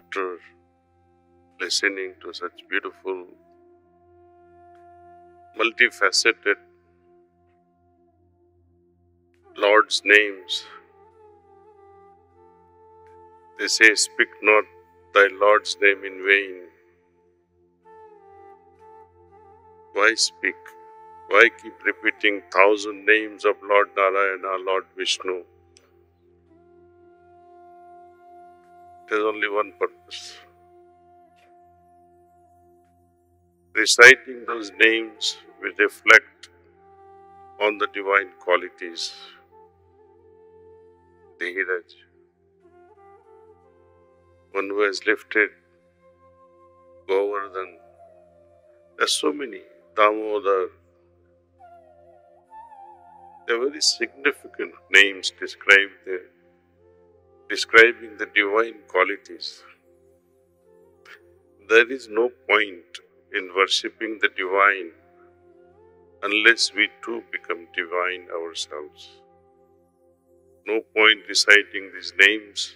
after listening to such beautiful, multifaceted Lord's names, they say, speak not thy Lord's name in vain. Why speak? Why keep repeating 1,000 names of Lord Narayana, Lord Vishnu? There is only one purpose. Reciting those names will reflect on the divine qualities. Dehiraj, one who has lifted Govardhan. There are so many. Damodar. They are very significant names describing the divine qualities. There is no point in worshipping the divine unless we too become divine ourselves. No point reciting these names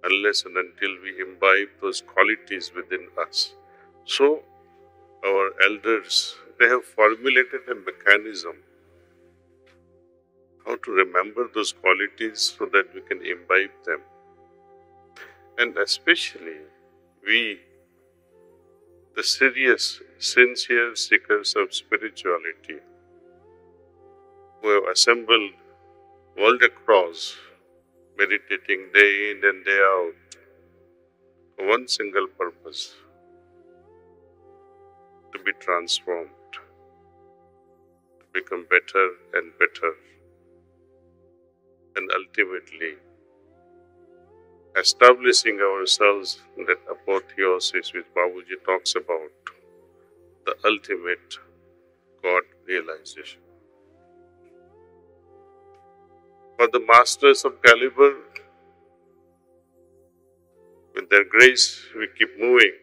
unless and until we imbibe those qualities within us. So, our elders, they have formulated a mechanism how to remember those qualities so that we can imbibe them. And especially we, the serious, sincere seekers of spirituality, who have assembled world across, meditating day in and day out, for one single purpose: to be transformed, to become better and better, and ultimately establishing ourselves in that apotheosis which Babuji talks about, the ultimate God realization. For the masters of caliber, with their grace, we keep moving.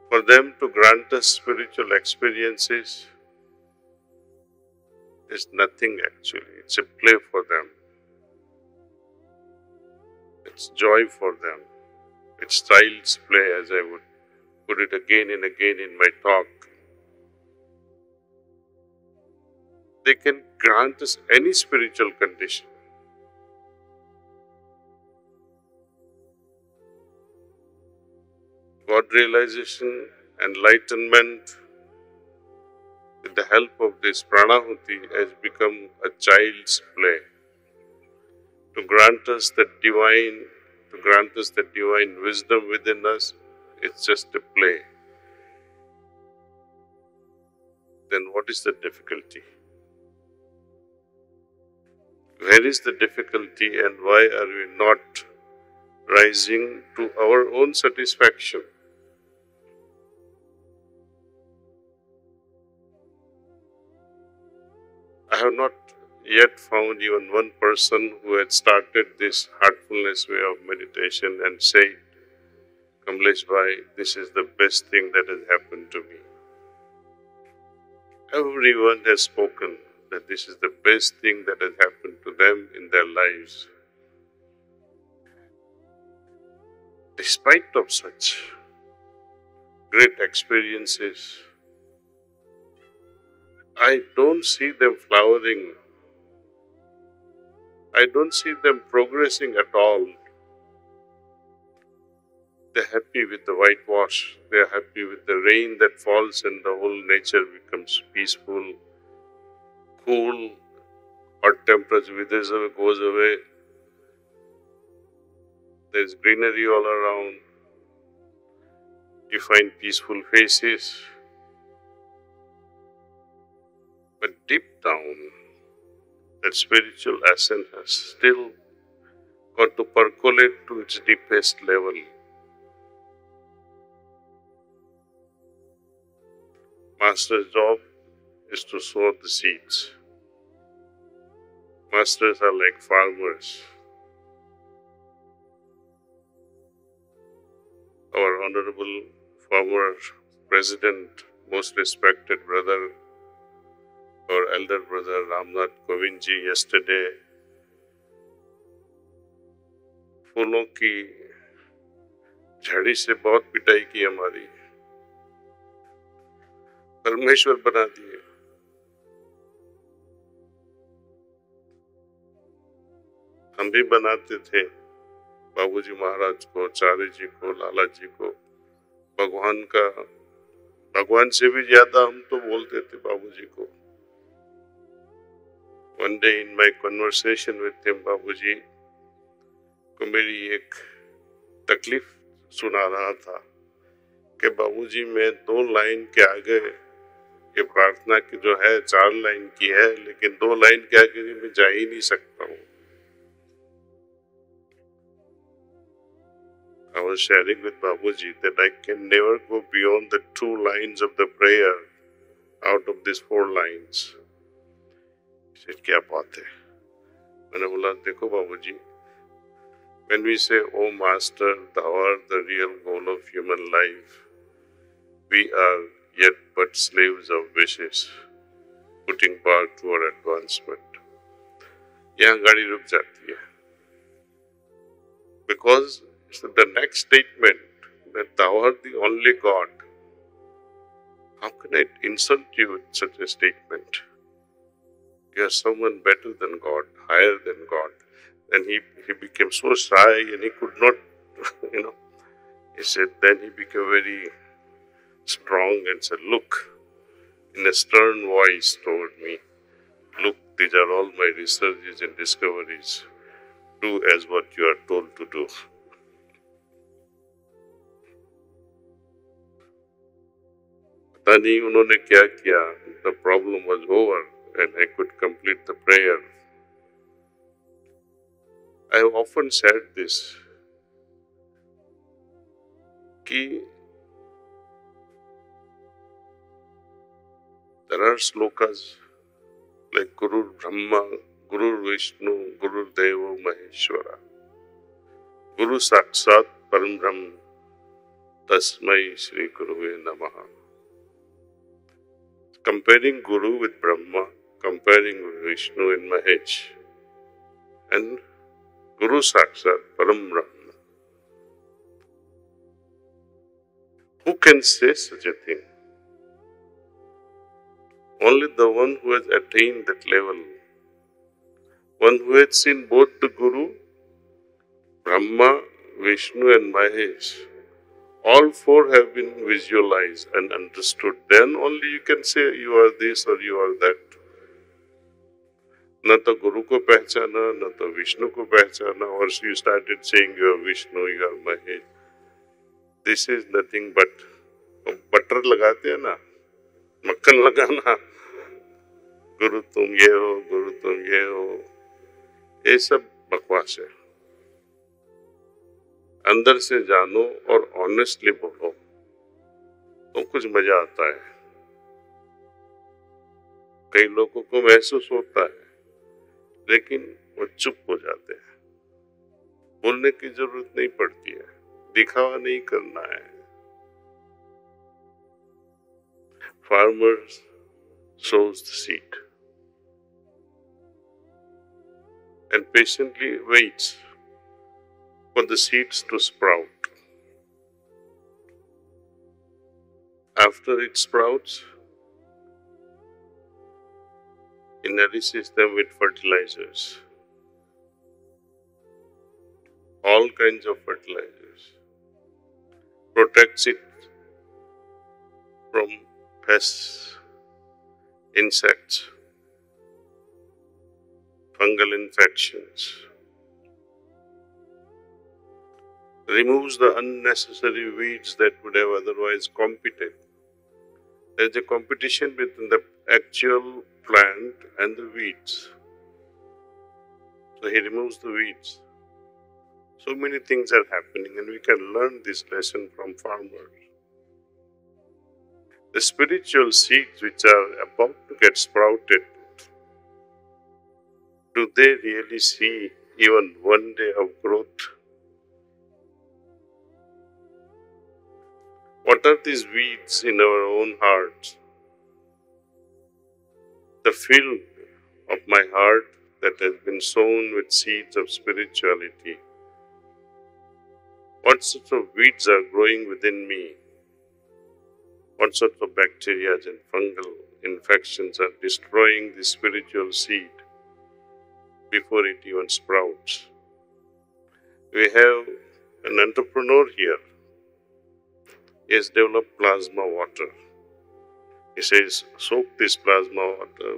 For them to grant us spiritual experiences is nothing actually. It's a play for them. It's joy for them. It's child's play, as I would put it again and again in my talk. They can grant us any spiritual condition. God realization, enlightenment, with the help of this pranahuti, has become a child's play. To grant us the divine wisdom within us, it's just a play. Then what is the difficulty? Where is the difficulty, and why are we not rising to our own satisfaction? I have not yet found even one person who had started this heartfulness way of meditation and said, Kamlesh bhai, this is the best thing that has happened to me. Everyone has spoken that this is the best thing that has happened to them in their lives. Despite of such great experiences, I don't see them flowering. I don't see them progressing at all. They're happy with the whitewash. They're happy with the rain that falls and the whole nature becomes peaceful, cool, hot temperature withers away, goes away. There's greenery all around. You find peaceful faces. But deep down, that spiritual essence has still got to percolate to its deepest level. Master's job is to sow the seeds. Masters are like farmers. Our honorable former president, most respected brother, our elder brother Ramnath Kovindji, yesterday फूलों की झड़ी से बहुत पिटाई की हमारी, परमेश्वर बना दिए। हम भी बनाते थे बाबूजी महाराज को, चारे जी को, लाला जी को, भगवान से भी ज्यादा हम तो बोलते थे बाबूजी को। One day in my conversation with him, बाबूजी को मेरी एक तकलीफ सुना रहा था कि बाबूजी मैं 2 लाइन के आगे, ये प्रार्थना की जो है 4 लाइन की है, लेकिन 2 लाइन के आगे मैं जा ही नहीं सकता हूँ। I was sharing with Babuji that I can never go beyond the 2 lines of the prayer out of these 4 lines. He said, क्या बात है? मैंने बोला, देखो बाबूजी, when we say, "Oh Master, thou art the real goal of human life," we are yet but slaves of wishes, putting power to our advancement. यहाँ गाड़ी रुक जाती है, because the next statement that thou art the only God. How can I insult you with such a statement? You are someone better than God, higher than God. And he became so shy and he could not, he said, then he became very strong and said, look, in a stern voice told me, look, these are all my researches and discoveries. Do as what you are told to do. पता नहीं उन्होंने क्या किया. The problem was over and I could complete the prayer. I have often said this, कि there are slokas like Guru Brahma, Guru Vishnu, Guru Deva Maheshwara, Guru Sakshat Param Brahm, Tasmai Shri Guruve Namaha. Comparing Guru with Brahma, comparing Vishnu and Mahesh, and Guru Sakshat Param Brahm. Who can say such a thing? Only the one who has attained that level. One who has seen both the Guru, Brahma, Vishnu and Mahesh. All four have been visualized and understood. Then only you can say you are this or you are that. न तो गुरु को पहचाना, न तो विष्णु को पहचाना, or you started saying you are Vishnu, you are Mahesh. This is nothing but butter लगाते हैं ना, मक्खन लगाना, गुरु तुम ये हो, गुरु तुम ये हो, ये सब बकवास है. अंदर से जानो और ऑनेस्टली बोलो तो कुछ मजा आता है. कई लोगों को महसूस होता है, लेकिन वो चुप हो जाते हैं. बोलने की जरूरत नहीं पड़ती है, दिखावा नहीं करना है. Farmer sows the seed and patiently waits for the seeds to sprout. After it sprouts, he nourishes them with fertilizers, all kinds of fertilizers, protects it from pests, insects, fungal infections, removes the unnecessary weeds that would have otherwise competed. There is a competition between the actual plant and the weeds. So he removes the weeds. So many things are happening and we can learn this lesson from farmers. The spiritual seeds which are about to get sprouted, do they really see even one day of growth? What are these weeds in our own hearts? The field of my heart that has been sown with seeds of spirituality, what sorts of weeds are growing within me, what sorts of bacteria and fungal infections are destroying the spiritual seed before it even sprouts. We have an entrepreneur here. He has developed plasma water. He says, soak this plasma water,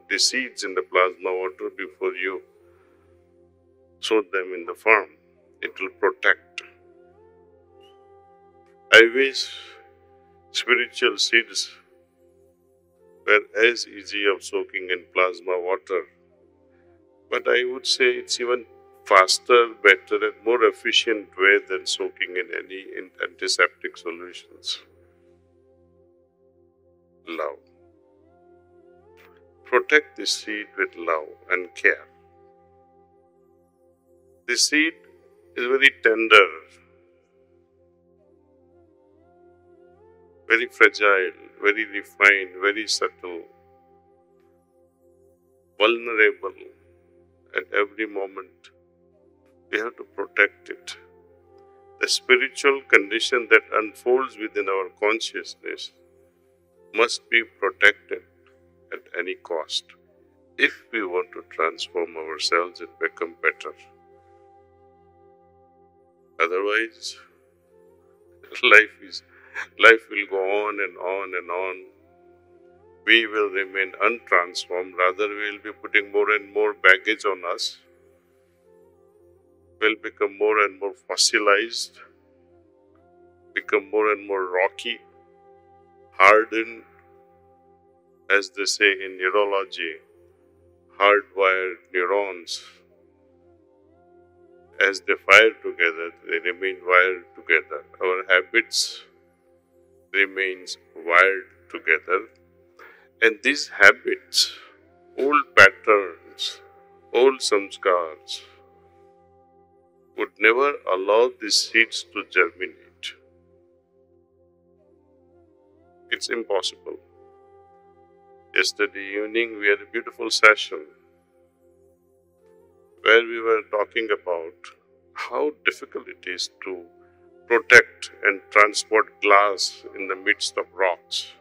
the seeds in the plasma water before you sow them in the farm. It will protect. I wish spiritual seeds were as easy of soaking in plasma water. But I would say it's even faster, better, and more efficient way than soaking in any antiseptic solutions. Love. Protect the seed with love and care. The seed is very tender, very fragile, very refined, very subtle, vulnerable at every moment. We have to protect it. The spiritual condition that unfolds within our consciousness must be protected at any cost if we want to transform ourselves and become better. Otherwise, life will go on and on and on. We will remain untransformed. Rather, we will be putting more and more baggage on us. We'll become more and more fossilized, become more and more rocky, hardened, as they say in neurology, hardwired neurons. As they fire together, they remain wired together. Our habits remains wired together. And these habits, old patterns, old samskars, would never allow these seeds to germinate. It's impossible. Yesterday evening we had a beautiful session where we were talking about how difficult it is to protect and transport glass in the midst of rocks.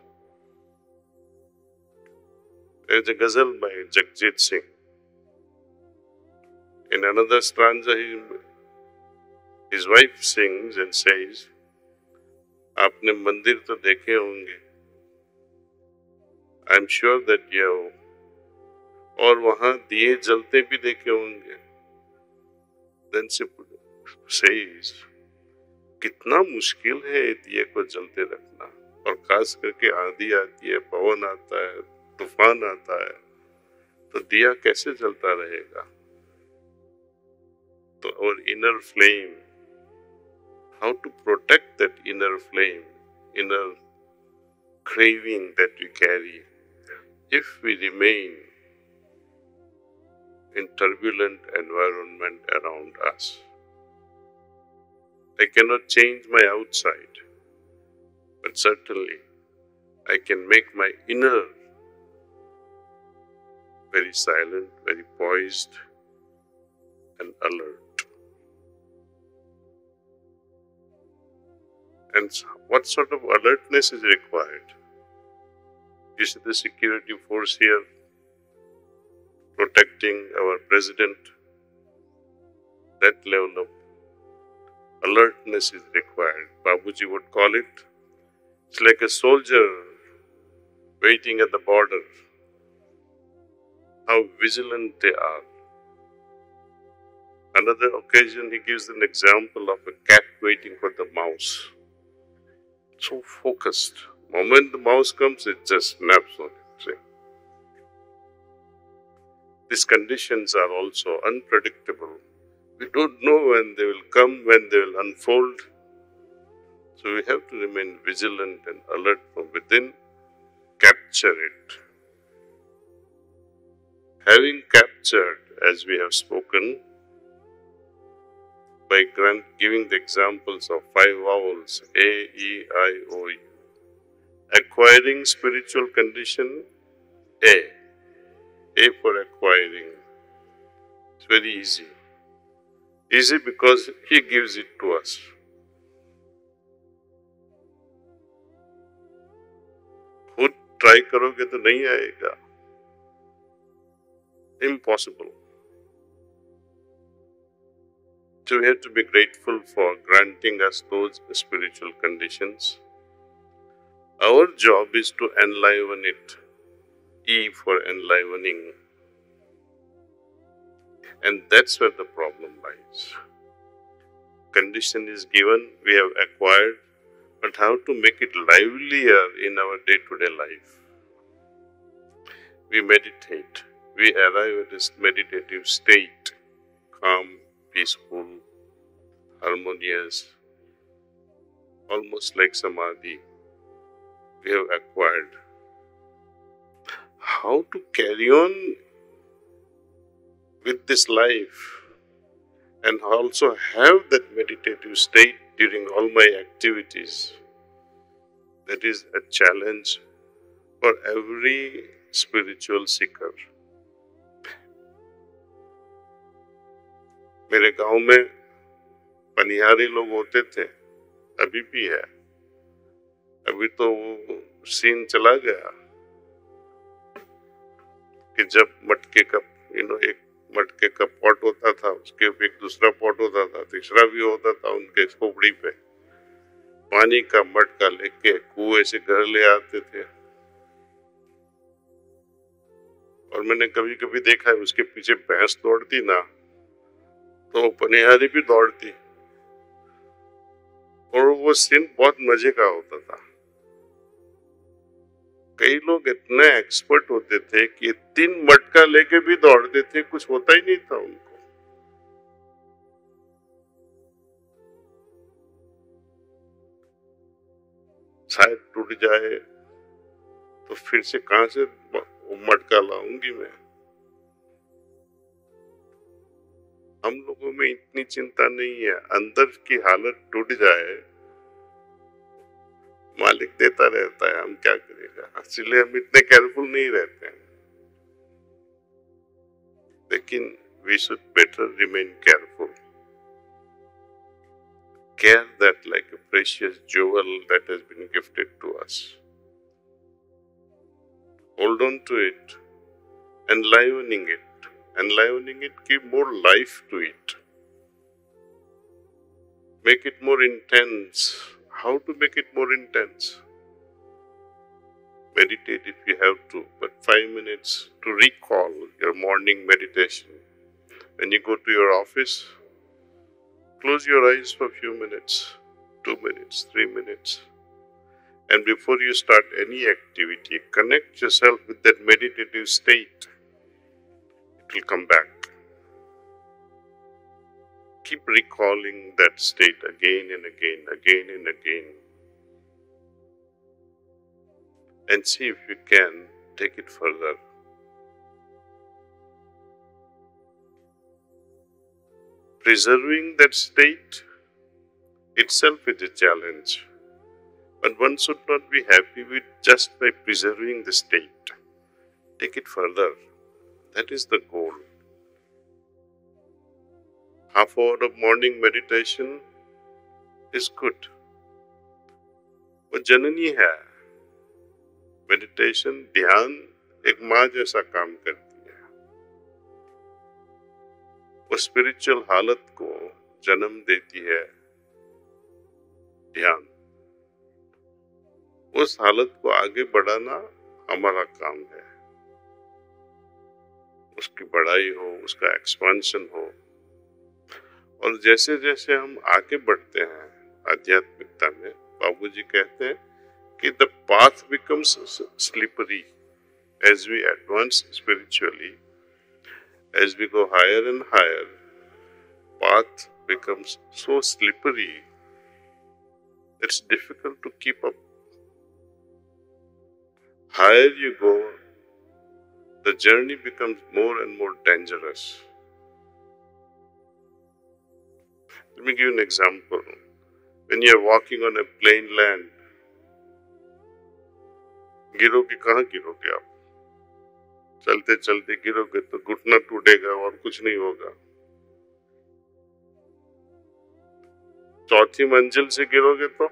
There is a ghazal by Jagjit Singh. In another stanza, his wife sings and says, "Aapne mandir to dekhe honge. I am sure that you have. और वहाँ दिए जलते भी देखे होंगे." Then she says, कितना मुश्किल है दिए को जलते रखना, और खास करके आंधी आती है, पवन आता है, तूफान आता है, तो दिया कैसे जलता रहेगा? तो our inner flame, how to protect that inner flame, inner craving that we carry, if we remain in turbulent environment around us. I cannot change my outside, but certainly I can make my inner very silent, very poised and alert. And what sort of alertness is required? You see the security force here protecting our president. That level of alertness is required. Babuji would call it. It's like a soldier waiting at the border. How vigilant they are. Another occasion, he gives an example of a cat waiting for the mouse. So focused. The moment the mouse comes, it just snaps on it. See? These conditions are also unpredictable. We don't know when they will come, when they will unfold. So we have to remain vigilant and alert from within, capture it. Having captured, as we have spoken, by giving the examples of 5 vowels, A, E, I, O, U. Acquiring spiritual condition, A. A for acquiring. It's very easy. Easy because he gives it to us. Try करोगे तो नहीं आएगा, impossible. So we have to be grateful for granting us those spiritual conditions. Our job is to enliven it, E for enlivening. And that's where the problem lies. Condition is given, we have acquired, but how to make it livelier in our day-to-day life? We meditate. We arrive at this meditative state, calm, peaceful, harmonious, almost like samadhi. We have acquired. How to carry on with this life and also have that meditative state during all my activities? That is a challenge for every spiritual seeker. मेरे गांव में पनिहारी लोग होते थे, अभी भी है। अभी तो वो सीन चला गया कि जब मटके का एक मटके का पॉट होता था, उसके एक दूसरा पॉट होता था, तीसरा भी होता था, उनके खोपड़ी पे पानी का मटका लेके कुएं से घर ले आते थे। और मैंने कभी कभी देखा है उसके पीछे भैंस दौड़ती ना, तो पनिहारी भी दौड़ती, और वो सीन बहुत मजे का होता था। कई लोग इतने एक्सपर्ट होते थे कि 3 मटका लेके भी दौड़ते थे, कुछ होता ही नहीं था उनको। शायद टूट जाए तो फिर से कहां से मटका लाऊंगी मैं। हम लोगों में इतनी चिंता नहीं है, अंदर की हालत टूट जाए, मालिक देता रहता है, हम क्या करेगा, इसलिए हम इतने केयरफुल नहीं रहते हैं। लेकिन we should better remain careful. Care that like a precious jewel that has been gifted to us. Hold on to it, enlivening it. Enlivening it, give more life to it. Make it more intense. How to make it more intense? Meditate if you have to, but 5 minutes to recall your morning meditation. When you go to your office, close your eyes for a few minutes, 2 minutes, 3 minutes. And before you start any activity, connect yourself with that meditative state. It will come back. Keep recalling that state again and again, again and again. And see if you can take it further. Preserving that state itself is a challenge. But one should not be happy with just by preserving the state. Take it further. That is the goal. Half hour of morning meditation is good. वो जननी है। Meditation, ध्यान एक माँ जैसा काम करती है। वो स्पिरिचुअल हालत को जन्म देती है। ध्यान, उस हालत को आगे बढ़ाना हमारा काम है। उसकी बढ़ाई हो, उसका एक्सपेंशन हो। और जैसे जैसे हम आगे बढ़ते हैं आध्यात्मिकता में, बाबूजी कहते हैं कि the path becomes slippery as we advance spiritually. As we go higher and higher, path becomes so slippery it's difficult to keep up. Higher you go, the journey becomes more and more dangerous. Let me give you an example. When you are walking on a plain land, गिरोगे, कहाँ गिरोगे आप? चलते चलते गिरोगे तो घुटना टूटेगा और कुछ नहीं होगा। चौथी मंजिल से गिरोगे तो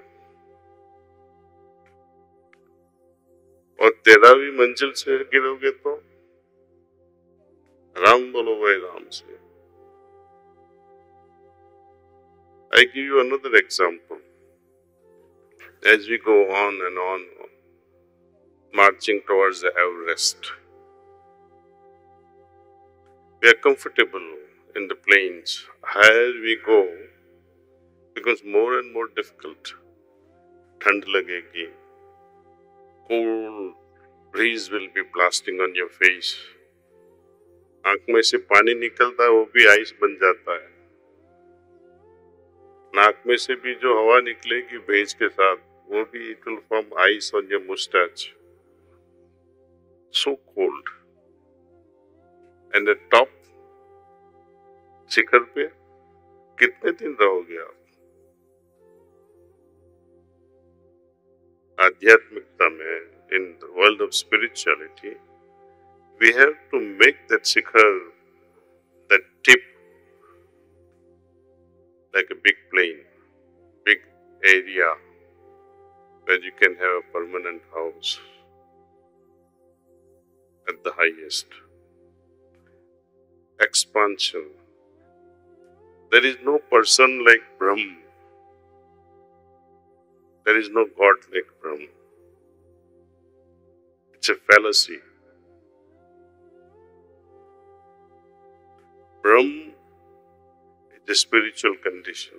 और 13वीं मंजिल से गिरोगे तो राम बोलो भाई राम से. I give you another example. As we go on and on, marching towards the Everest, we are comfortable in the plains. Higher we go, it becomes more and more difficult. Thand lagegi, cold breeze will be blasting on your face. आंख में से पानी निकलता है वो भी ice बन जाता है. नाक में से भी जो हवा निकलेगी भेज के साथ वो भी it will form ice on your mustache. So cold. And the top शिखर पे कितने दिन रहोगे आप? आध्यात्मिकता में, in the world of spirituality, we have to make that shikhar, that tip, like a big plain, big area where you can have a permanent house at the highest. Expansion. There is no person like Brahm. There is no God like Brahm. It's a fallacy. Brahm is a spiritual condition.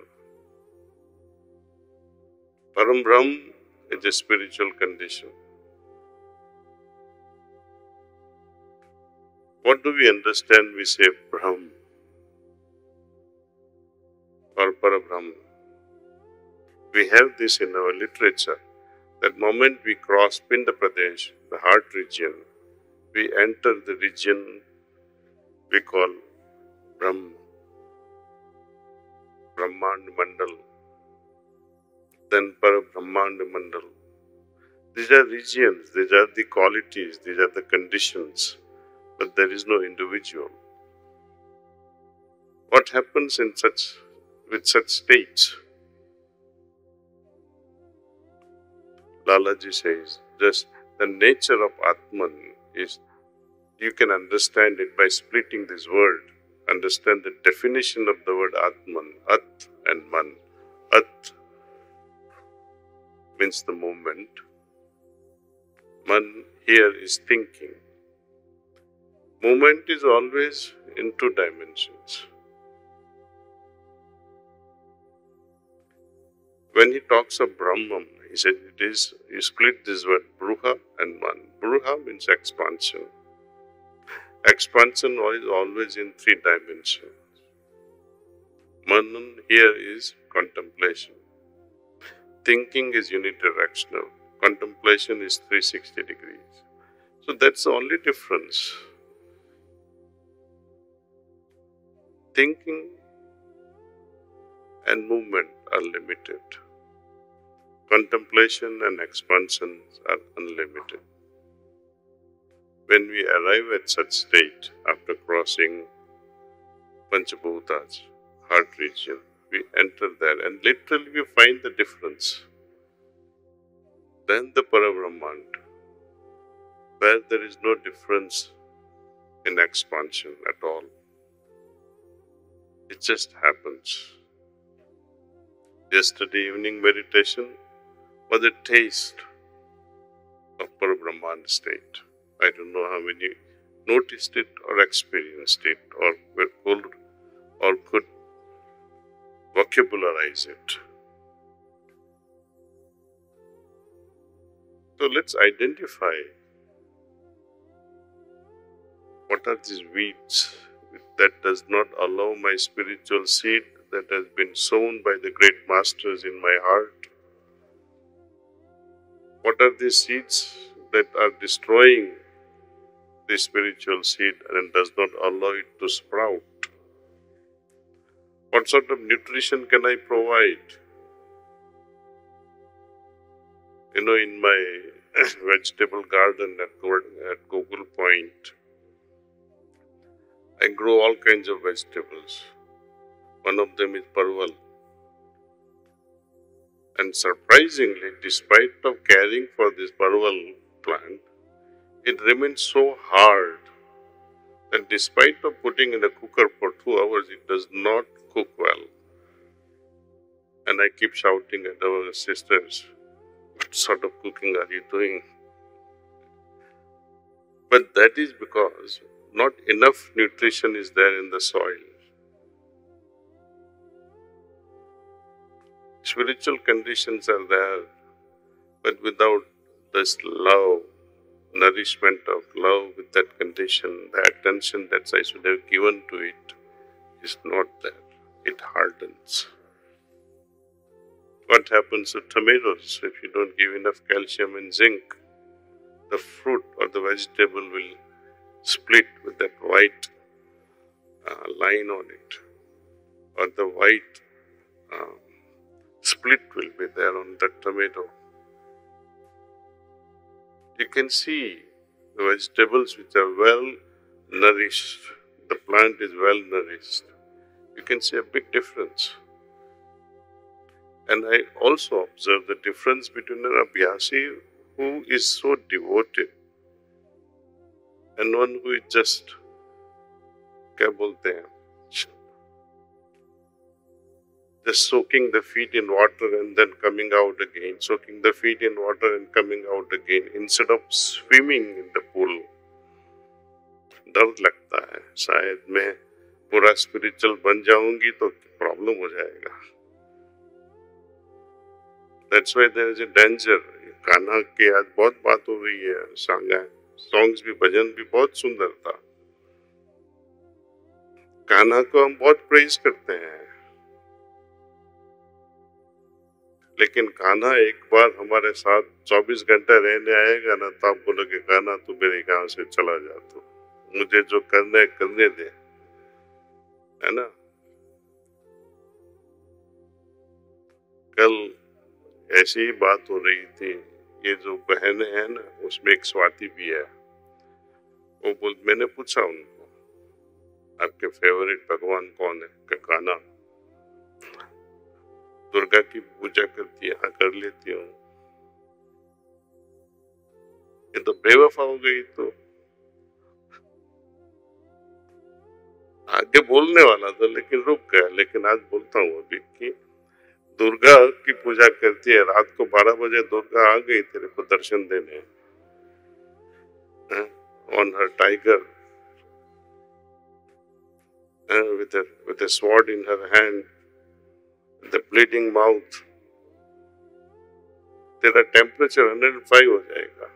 Param Brahm is a spiritual condition. What do we understand? We say Brahm or Parabrahm. We have this in our literature. That moment we cross Pinda Pradesh, the heart region, we enter the region we call Brahm, Brahmand Mandal, then Parabrahmand Mandal. These are regions, these are the qualities, these are the conditions, but there is no individual. What happens with such states? Lalaji says, just the nature of Atman is, you can understand it by splitting this word. Understand the definition of the word Atman, At and Man. At means the movement. Man here is thinking. Movement is always in two dimensions. When he talks of Brahman, he said you split this word Bruha and Man. Bruha means expansion. Expansion is always in three dimensions. Manan here is contemplation. Thinking is unidirectional. Contemplation is 360 degrees. So that's the only difference. Thinking and movement are limited. Contemplation and expansion are unlimited. When we arrive at such state after crossing Panchabhutas, heart region, we enter there and literally we find the difference. Then the Parabrahmand, where there is no difference in expansion at all. It just happens. Yesterday evening meditation was a taste of Parabrahmand state. I don't know how many noticed it or experienced it or could vocabularize it. So let's identify what are these weeds that does not allow my spiritual seed that has been sown by the great masters in my heart. What are these seeds that are destroying the spiritual seed and does not allow it to sprout? What sort of nutrition can I provide? In my vegetable garden at Google Point, I grow all kinds of vegetables. One of them is parval. And surprisingly, despite of caring for this parval plant, it remains so hard that despite of putting in a cooker for 2 hours, it does not cook well. And I keep shouting at our sisters, what sort of cooking are you doing? But that is because not enough nutrition is there in the soil. Spiritual conditions are there, but without this love, nourishment of love with that condition, the attention that I should have given to it is not there. It hardens. What happens to tomatoes if you don't give enough calcium and zinc? The fruit or the vegetable will split with that white line on it, or the white split will be there on the tomato. You can see the vegetables which are well nourished, the plant is well nourished. You can see a big difference. And I also observe the difference between an abhyasi who is so devoted and one who is just, kya bolte hain, just soaking the feet in water and then coming out again, soaking the feet in water and coming out again, instead of swimming in the pool. डर लगता है शायद मैं पूरा spiritual बन जाऊंगी तो problem हो जाएगा. That's why there is a danger. Kanha की आज बहुत बात हो रही है, सॉन्ग्स भी, भजन भी बहुत सुंदर था. कान्हा को हम बहुत प्रेज करते हैं, लेकिन कान्हा एक बार हमारे साथ 24 घंटे रहने आएगा ना, तो आप बोलोगे कान्हा तू मेरे गांव से चला जा, तो मुझे जो करना है करने दे, है ना. कल ऐसी ही बात हो रही थी, ये जो बहनें हैं ना, उसमें एक स्वाति भी है. वो मैंने पूछा उनको, आपके फेवरेट भगवान कौन है? कान्हा. दुर्गा की पूजा करती है? हाँ, कर लेती हूँ. ये तो बेवफा हो गई. तो आगे बोलने वाला था लेकिन रुक गया. लेकिन आज बोलता हूँ अभी कि दुर्गा की पूजा करती है, रात को 12 बजे दुर्गा आ गई तेरे को दर्शन देने, on her tiger, with a sword in her hand, the bleeding mouth. तेरा टेम्परेचर 105 हो जाएगा,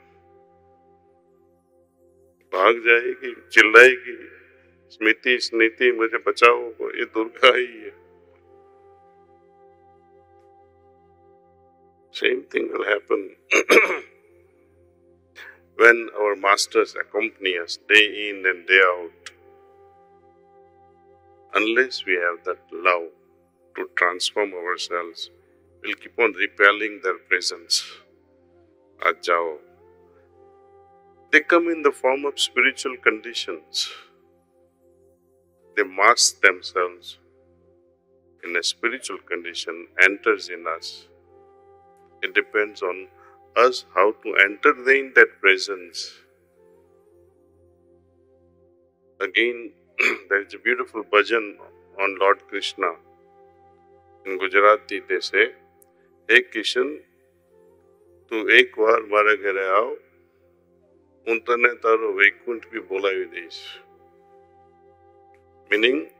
भाग जाएगी, चिल्लाएगी, स्मृति स्मृति मुझे बचाओ. ये दुर्गा ही है. Same thing will happen when our masters accompany us day in and day out. Unless we have that love to transform ourselves, we'll keep on repelling their presence. Ajao. They come in the form of spiritual conditions. They mask themselves in a spiritual condition, enters in us. It depends on us how to enter in that presence. Again, there is a beautiful bhajan on Lord Krishna. In Gujarati they say, Hey Kishan, tu ek baar mara ghare aao, untane taro Vaikunt bhi bolavi deis. Meaning,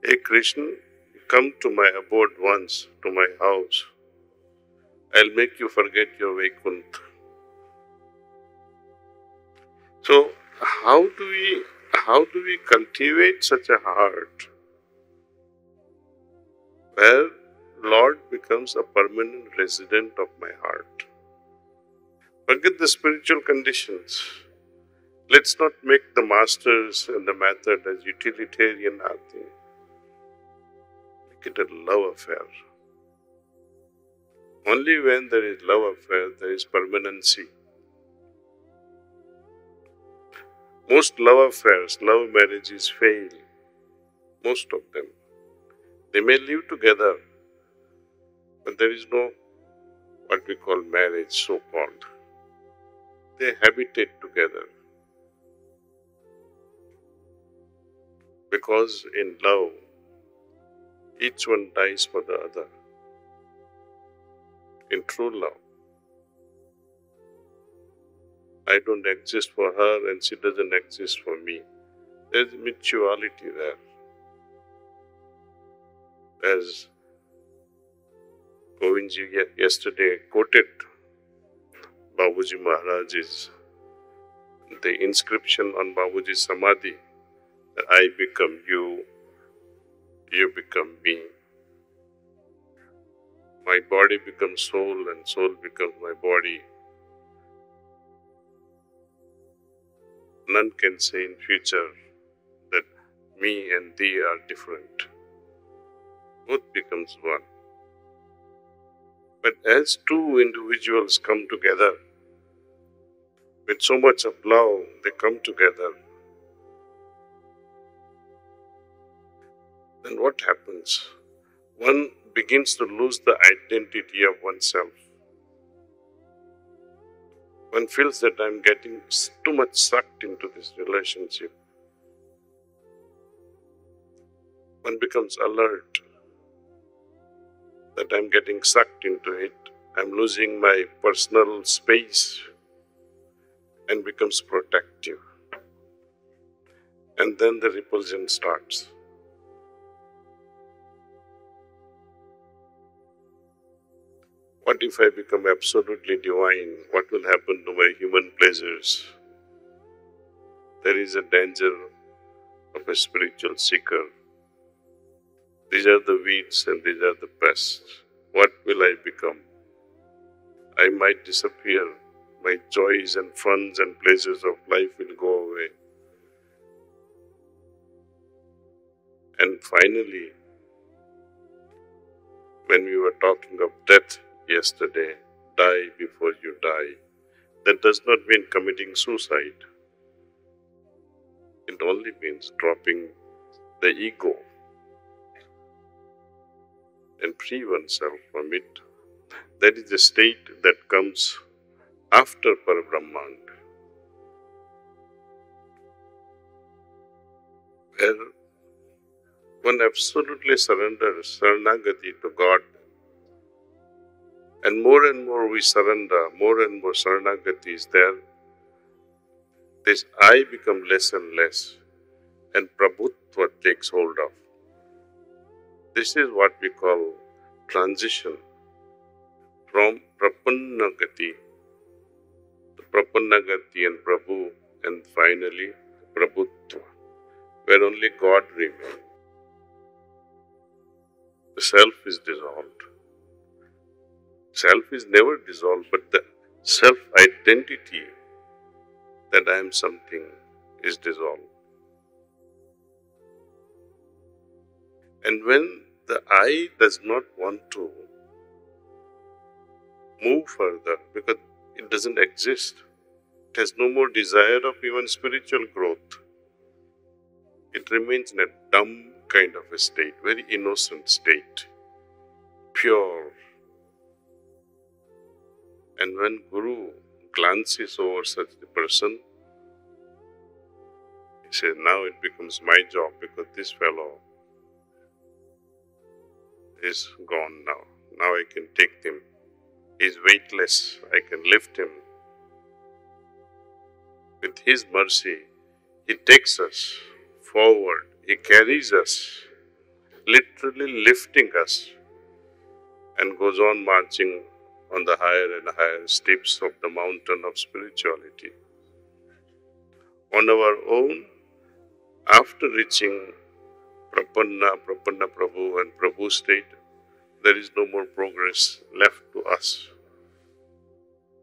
Hey Krishna, come to my abode once, to my house. I'll make you forget your Vaikunt. So, how do we cultivate such a heart where Lord becomes a permanent resident of my heart? Forget the spiritual conditions. Let's not make the masters and the method as utilitarian arti. Make it a love affair. Only when there is love affair, there is permanency. Most love affairs, love marriages fail. Most of them. They may live together, but there is no what we call marriage, so-called. they habitate together. Because in love, each one dies for the other. In true love, I don't exist for her and she doesn't exist for me. There's mutuality there. As Govindji yesterday quoted Babuji Maharaj's, the inscription on Babuji's Samadhi, that I become you, you become me. My body becomes soul and soul becomes my body. None can say in future that me and thee are different. Both becomes one. But as two individuals come together, with so much of love, they come together, then what happens? One begins to lose the identity of oneself. One feels that I'm getting too much sucked into this relationship. One becomes alert that I'm getting sucked into it. I'm losing my personal space and becomes protective. And then the repulsion starts. What if I become absolutely divine? What will happen to my human pleasures? There is a danger of a spiritual seeker. These are the weeds and these are the pests. What will I become? I might disappear. My joys and funs and pleasures of life will go away. And finally, when we were talking of death yesterday, die before you die, that does not mean committing suicide. It only means dropping the ego and free oneself from it. That is the state that comes after Parabrahman, where one absolutely surrenders, Saranagati to God. And more we surrender, more and more Saranagati is there. This I become less and less, and Prabhutva takes hold of. This is what we call transition from Prapannagati to Prapannagati and Prabhu, and finally Prabhutva, where only God remains. The self is dissolved. Self is never dissolved, but the self-identity that I am something is dissolved. And when the I does not want to move further because it doesn't exist, it has no more desire of even spiritual growth, it remains in a dumb kind of a state, very innocent state, pure. And when Guru glances over such a person, he says, now it becomes my job because this fellow is gone now. Now I can take him. He is weightless. I can lift him. With his mercy, he takes us forward. He carries us, literally lifting us, and goes on marching on the higher and higher steps of the mountain of spirituality. On our own, after reaching Prapanna Prabhu and Prabhu state, there is no more progress left to us.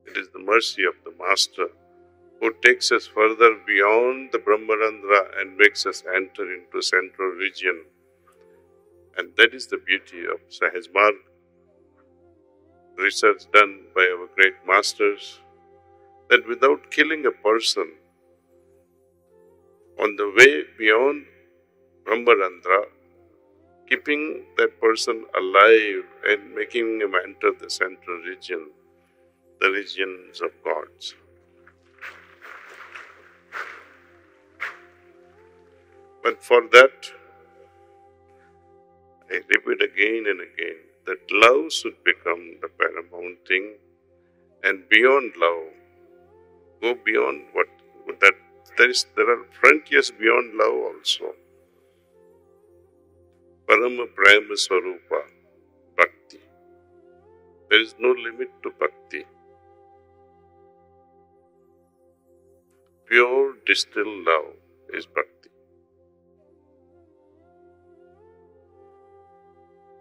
It is the mercy of the Master who takes us further beyond the Brahmarandra and makes us enter into central region. And that is the beauty of Sahaj Marg, research done by our great masters, that without killing a person, on the way beyond Brahmarandra, keeping that person alive and making him enter the central region, the regions of gods. But for that, I repeat again and again that love should become the paramount thing, and beyond love, go beyond what that there are frontiers beyond love also. Parama Prema Swarupa, Bhakti. There is no limit to Bhakti. Pure distilled love is Bhakti.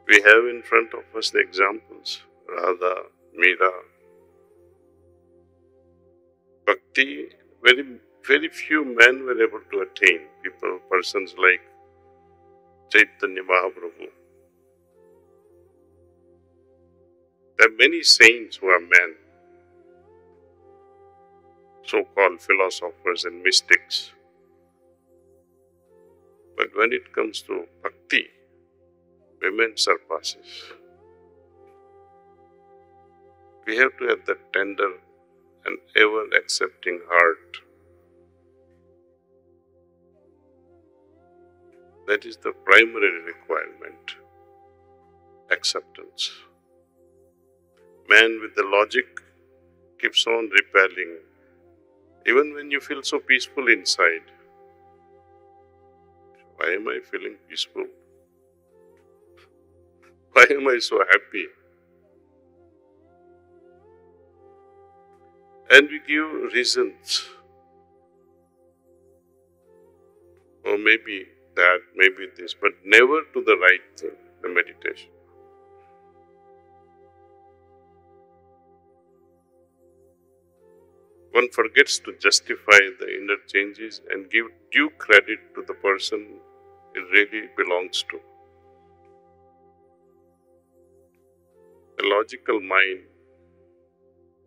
We have in front of us the examples, Radha, Meera. Bhakti, very few men were able to attain. Persons like Chaitanya Mahaprabhu. There are many saints who are men, so-called philosophers and mystics. But when it comes to Bhakti, women surpasses. We have to have that tender and ever-accepting heart. That is the primary requirement, acceptance. Man with the logic keeps on repelling, even when you feel so peaceful inside. Why am I feeling peaceful? Why am I so happy? And we give reasons. Or maybe that, maybe this, but never to the right thing, the meditation. One forgets to justify the inner changes and give due credit to the person it really belongs to. The logical mind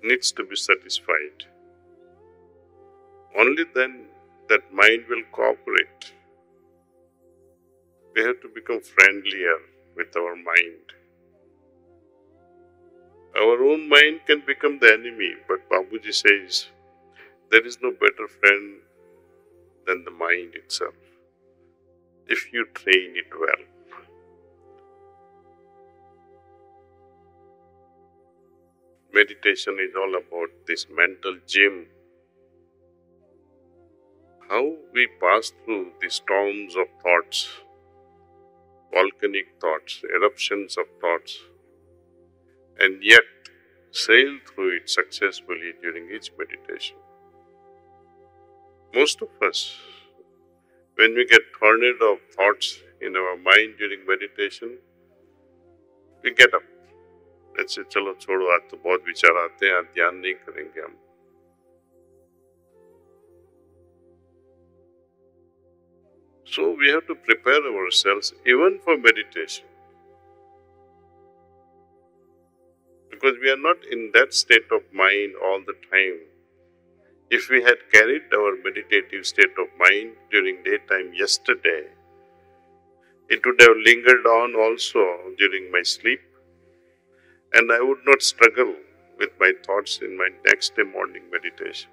needs to be satisfied. Only then that mind will cooperate. We have to become friendlier with our mind. Our own mind can become the enemy, but Babuji says, there is no better friend than the mind itself, if you train it well. Meditation is all about this mental gym. How we pass through the storms of thoughts, volcanic thoughts, eruptions of thoughts, and yet sail through it successfully during each meditation. Most of us, when we get tornado of thoughts in our mind during meditation, we get up. Let's say, चलो छोड़ो, आज तो बहुत विचार आते हैं, आज ध्यान नहीं करेंगे हम. So we have to prepare ourselves even for meditation. Because we are not in that state of mind all the time. If we had carried our meditative state of mind during daytime yesterday, it would have lingered on also during my sleep, and I would not struggle with my thoughts in my next day morning meditation.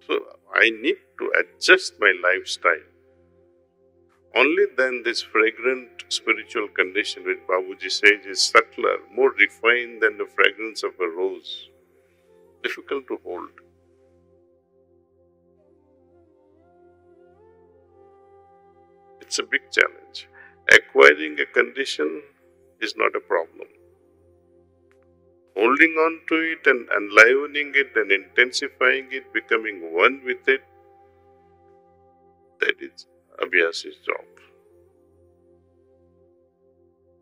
So I need to adjust my lifestyle. Only then this fragrant spiritual condition, which Babuji says is subtler, more refined than the fragrance of a rose, difficult to hold. It's a big challenge. Acquiring a condition is not a problem. Holding on to it and enlivening it and intensifying it, becoming one with it, that is Abhyasi's job.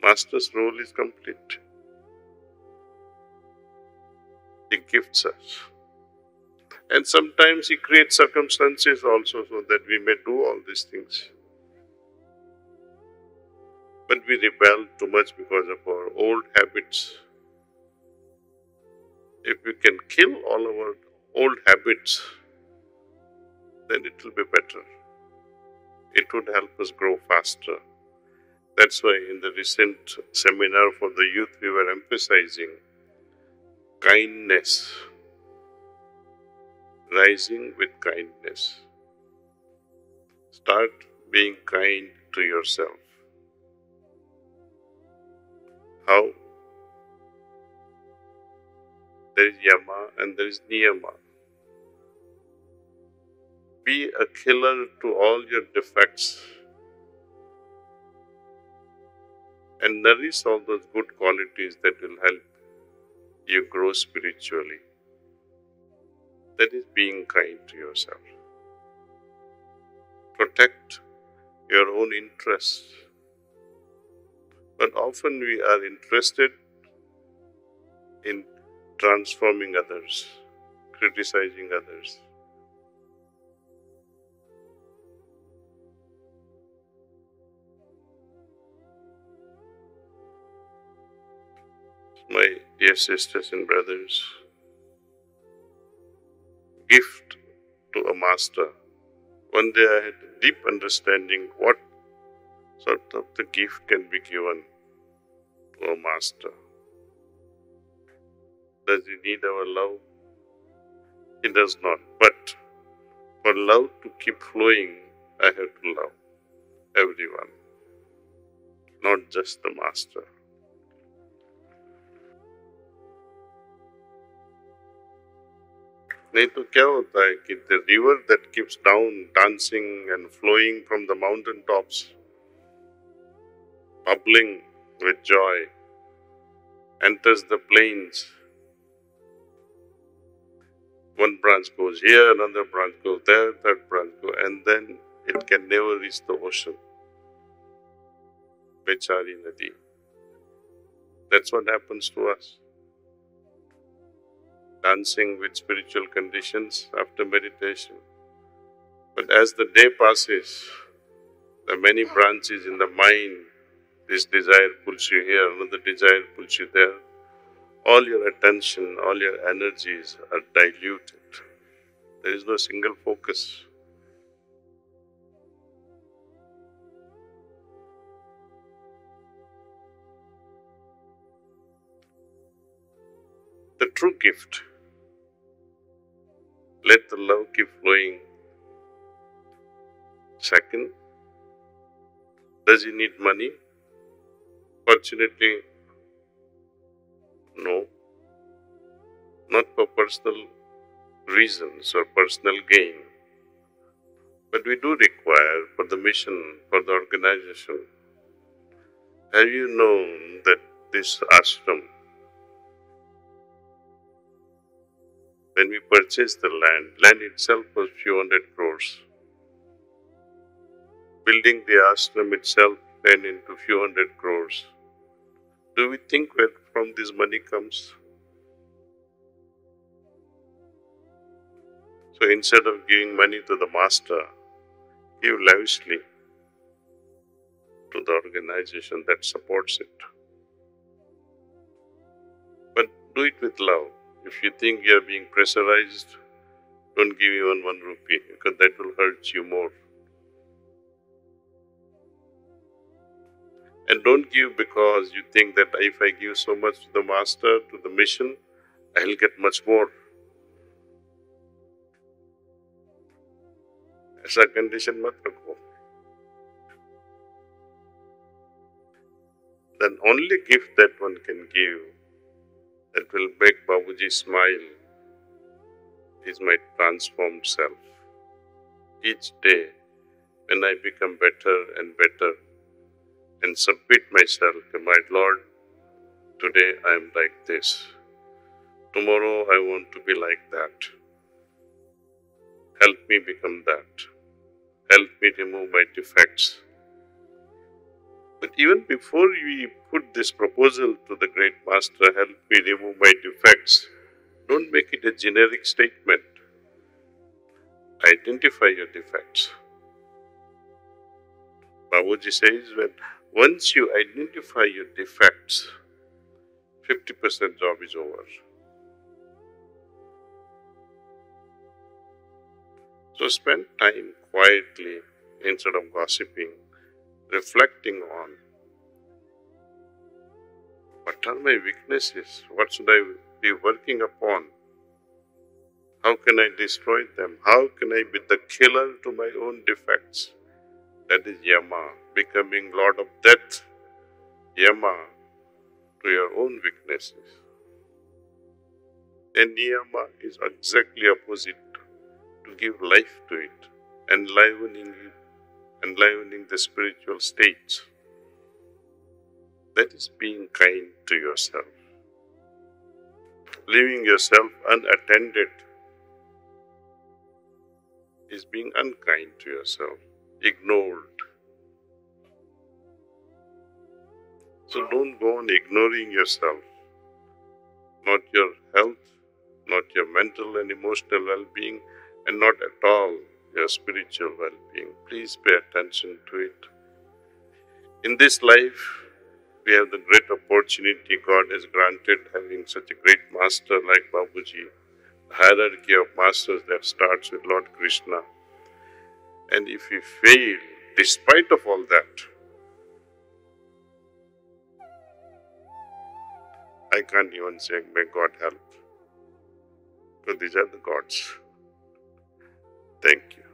Master's role is complete. He gifts us. And sometimes he creates circumstances also so that we may do all these things. But we rebel too much because of our old habits. If we can kill all our old habits, then it will be better. It would help us grow faster. That's why in the recent seminar for the youth we were emphasizing kindness, rising with kindness. Start being kind to yourself. How? There is yama and there is niyama. Be a killer to all your defects and nourish all those good qualities that will help you grow spiritually. That is being kind to yourself. Protect your own interests. But often we are interested in transforming others, criticizing others. My dear sisters and brothers, gift to a master. One day I had a deep understanding what sort of the gift can be given to a master. Does he need our love? He does not. But for love to keep flowing, I have to love everyone, not just the master. नहीं तो क्या होता है कि the river that keeps down, dancing and flowing from the mountain tops, bubbling with joy, enters the plains. One branch goes here, another branch goes there, third branch goes, and then it can never reach the ocean. Bechari Nadi. That's what happens to us. Dancing with spiritual conditions after meditation. But as the day passes, the many branches in the mind, this desire pulls you here, another desire pulls you there. All your attention, all your energies are diluted. There is no single focus. The true gift. Let the love keep flowing. Second, does he need money? Fortunately, no. Not for personal reasons or personal gain. But we do require for the mission, for the organization. Have you known that this ashram, when we purchased the land itself was few hundred crores. Building the ashram itself went into few hundred crores. Do we think where from this money comes? So instead of giving money to the master, give lavishly to the organization that supports it. But do it with love. If you think you are being pressurized, don't give even 1 rupee, because that will hurt you more. And don't give because you think that if I give so much to the master, to the mission, I will get much more. ऐसा condition मत रखो. The only gift that one can give that will make Babuji smile is my transformed self. Each day, when I become better and better and submit myself to my Lord, today I am like this. Tomorrow I want to be like that. Help me become that. Help me remove my defects. But even before we put this proposal to the great master, help me remove my defects, don't make it a generic statement. Identify your defects. Babuji says that once you identify your defects, 50% job is over. So spend time quietly instead of gossiping, reflecting on what are my weaknesses, what should I be working upon, how can I destroy them, how can I be the killer to my own defects, That is Yama, becoming Lord of Death. Yama to your own weaknesses. And Niyama is exactly opposite, to give life to it, enlivening the spiritual states. That is being kind to yourself. Leaving yourself unattended is being unkind to yourself, ignored. So don't go on ignoring yourself, not your health, not your mental and emotional well-being, and not at all your spiritual well-being. Please pay attention to it. In this life, we have the great opportunity God has granted, having such a great master like Babuji, the hierarchy of masters that starts with Lord Krishna. And if we fail, despite of all that, I can't even say, may God help. Because these are the gods. Thank you.